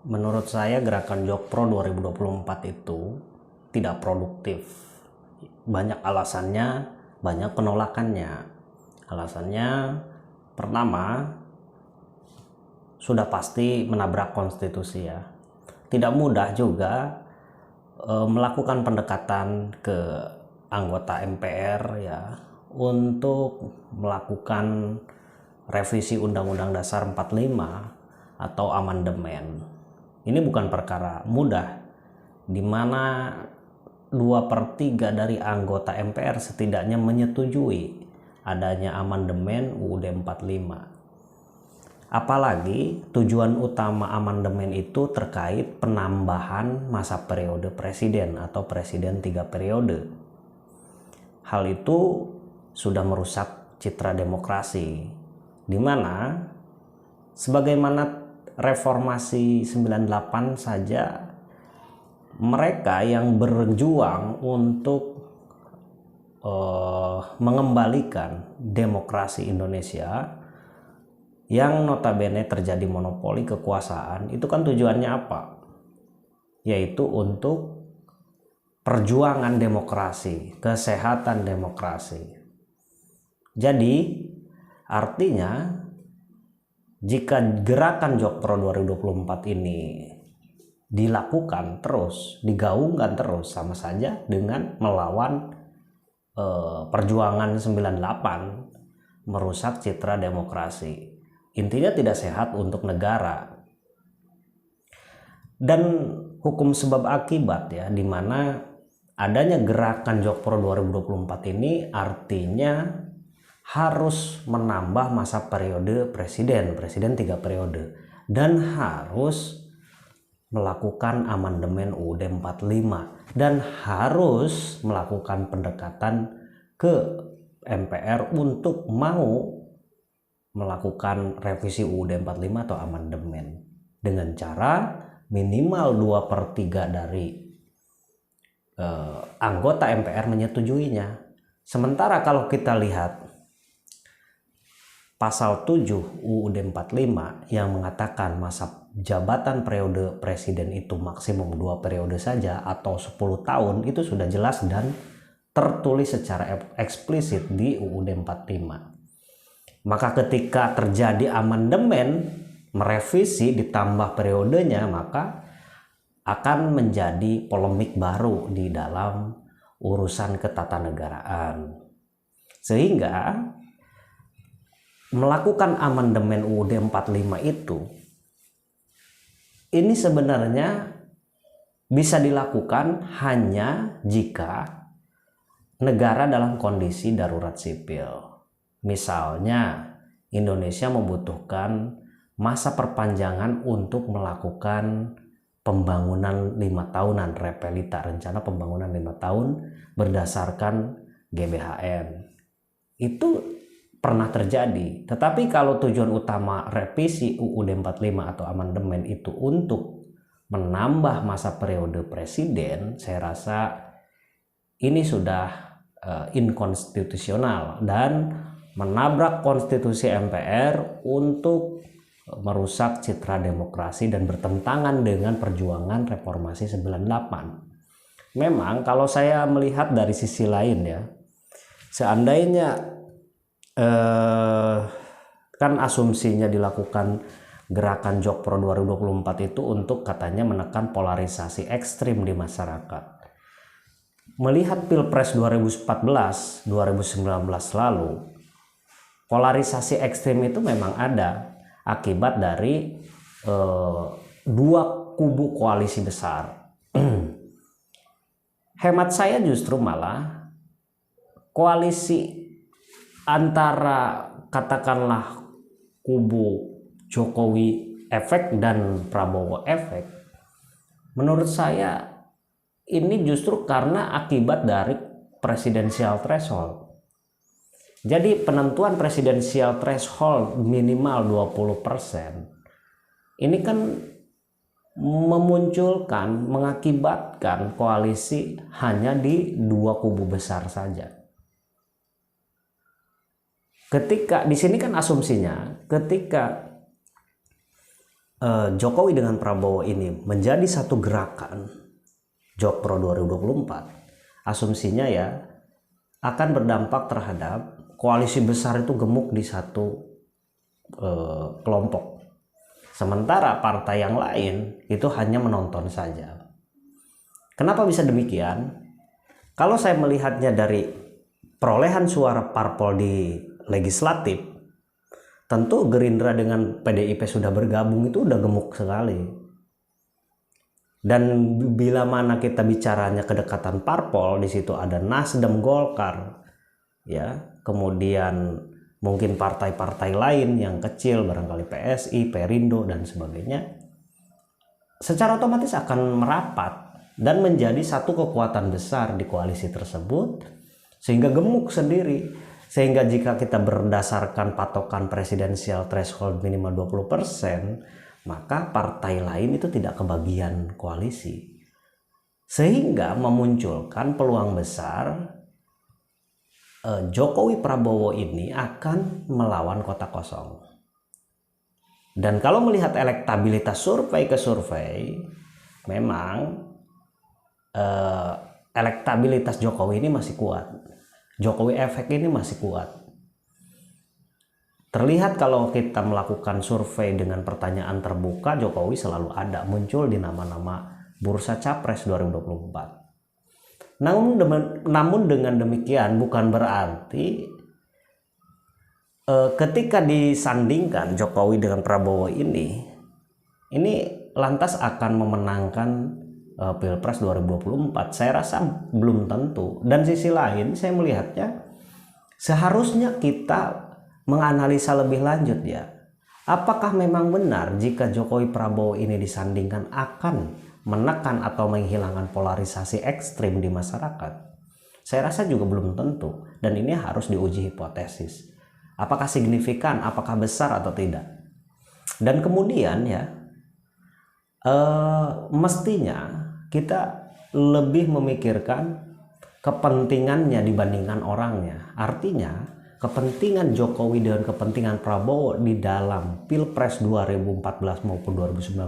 Menurut saya gerakan Jokpro 2024 itu tidak produktif. Banyak alasannya, banyak penolakannya. Alasannya pertama, sudah pasti menabrak konstitusi ya. Tidak mudah juga melakukan pendekatan ke anggota MPR ya untuk melakukan revisi Undang-Undang Dasar 45 atau amandemen. Ini bukan perkara mudah, di mana 2/3 dari anggota MPR setidaknya menyetujui adanya amandemen UUD 45. Apalagi tujuan utama amandemen itu terkait penambahan masa periode presiden atau presiden 3 periode. Hal itu sudah merusak citra demokrasi, di mana sebagaimana reformasi 98 saja mereka yang berjuang untuk mengembalikan demokrasi Indonesia yang notabene terjadi monopoli kekuasaan, itu kan tujuannya apa? Yaitu untuk perjuangan demokrasi, kesehatan demokrasi. Jadi artinya jika gerakan Jokpro 2024 ini dilakukan terus, digaungkan terus, sama saja dengan melawan perjuangan 98, merusak citra demokrasi. Intinya tidak sehat untuk negara. Dan hukum sebab akibat ya, di mana adanya gerakan Jokpro 2024 ini artinya harus menambah masa periode presiden 3 periode, dan harus melakukan amandemen UUD 45 dan harus melakukan pendekatan ke MPR untuk mau melakukan revisi UUD 45 atau amandemen dengan cara minimal 2/3 dari anggota MPR menyetujuinya. Sementara kalau kita lihat Pasal 7 UUD 45 yang mengatakan masa jabatan periode presiden itu maksimum 2 periode saja atau 10 tahun, itu sudah jelas dan tertulis secara eksplisit di UUD 45. Maka ketika terjadi amandemen, merevisi ditambah periodenya, maka akan menjadi polemik baru di dalam urusan ketatanegaraan. Sehingga melakukan amandemen UUD 45 itu, ini sebenarnya bisa dilakukan hanya jika negara dalam kondisi darurat sipil. Misalnya Indonesia membutuhkan masa perpanjangan untuk melakukan pembangunan 5 tahunan, repelita, rencana pembangunan 5 tahun berdasarkan GBHN. Itu pernah terjadi. Tetapi kalau tujuan utama revisi UUD 45 atau amandemen itu untuk menambah masa periode presiden, saya rasa ini sudah inkonstitusional dan menabrak konstitusi MPR untuk merusak citra demokrasi dan bertentangan dengan perjuangan reformasi 98. Memang kalau saya melihat dari sisi lain ya, seandainya kan asumsinya dilakukan gerakan Jokpro 2024 itu untuk katanya menekan polarisasi ekstrim di masyarakat. Melihat Pilpres 2014, 2019 lalu, polarisasi ekstrim itu memang ada akibat dari dua kubu koalisi besar. Hemat saya justru malah koalisi antara katakanlah kubu Jokowi efek dan Prabowo efek, menurut saya ini justru karena akibat dari presidensial threshold. Jadi penentuan presidensial threshold minimal 20% ini kan memunculkan, mengakibatkan koalisi hanya di dua kubu besar saja. Ketika di sini kan asumsinya ketika Jokowi dengan Prabowo ini menjadi satu gerakan Jokpro 2024, asumsinya ya akan berdampak terhadap koalisi besar itu gemuk di satu kelompok. Sementara partai yang lain itu hanya menonton saja. Kenapa bisa demikian? Kalau saya melihatnya dari perolehan suara parpol di legislatif, tentu Gerindra dengan PDIP sudah bergabung itu udah gemuk sekali. Dan bila mana kita bicaranya kedekatan parpol, di situ ada Nasdem, Golkar, ya, kemudian mungkin partai-partai lain yang kecil, barangkali PSI, Perindo dan sebagainya, secara otomatis akan merapat dan menjadi satu kekuatan besar di koalisi tersebut, sehingga gemuk sendiri. Sehingga jika kita berdasarkan patokan presidensial threshold minimal 20%, maka partai lain itu tidak kebagian koalisi, sehingga memunculkan peluang besar Jokowi Prabowo ini akan melawan kota kosong. Dan kalau melihat elektabilitas survei ke survei, memang elektabilitas Jokowi ini masih kuat. Jokowi efek ini masih kuat. Terlihat kalau kita melakukan survei dengan pertanyaan terbuka, Jokowi selalu ada muncul di nama-nama bursa capres 2024. Namun dengan demikian bukan berarti ketika disandingkan Jokowi dengan Prabowo ini lantas akan memenangkan Pilpres 2024. Saya rasa belum tentu. Dan sisi lain saya melihatnya seharusnya kita menganalisa lebih lanjut ya. Apakah memang benar jika Jokowi Prabowo ini disandingkan akan menekan atau menghilangkan polarisasi ekstrim di masyarakat? Saya rasa juga belum tentu, dan ini harus diuji hipotesis. Apakah signifikan, apakah besar atau tidak? Dan kemudian ya mestinya kita lebih memikirkan kepentingannya dibandingkan orangnya. Artinya kepentingan Jokowi dan kepentingan Prabowo di dalam Pilpres 2014 maupun 2019,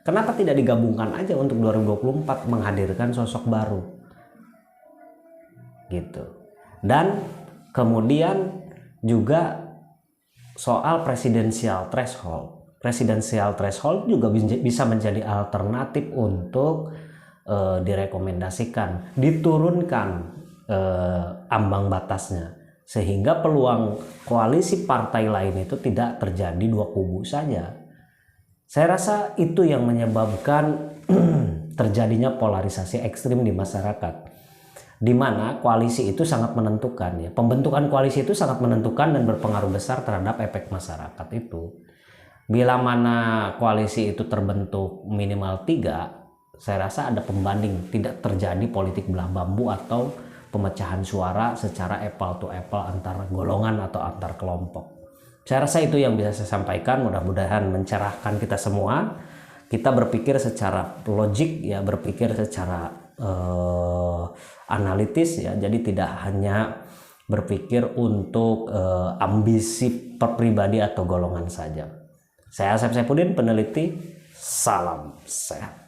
kenapa tidak digabungkan aja untuk 2024 menghadirkan sosok baru gitu. Dan kemudian juga soal presidensial threshold juga bisa menjadi alternatif untuk direkomendasikan, diturunkan ambang batasnya, sehingga peluang koalisi partai lain itu tidak terjadi dua kubu saja. Saya rasa itu yang menyebabkan terjadinya polarisasi ekstrim di masyarakat, di mana koalisi itu sangat menentukan ya. Pembentukan koalisi itu sangat menentukan dan berpengaruh besar terhadap efek masyarakat itu. Bila mana koalisi itu terbentuk minimal 3, saya rasa ada pembanding, tidak terjadi politik belah bambu atau pemecahan suara secara apple to apple antar golongan atau antar kelompok. Saya rasa itu yang bisa saya sampaikan, mudah-mudahan mencerahkan kita semua. Kita berpikir secara logik ya, berpikir secara analitis ya, jadi tidak hanya berpikir untuk ambisi pribadi atau golongan saja. Saya Asep Saipudin, peneliti. Salam sehat.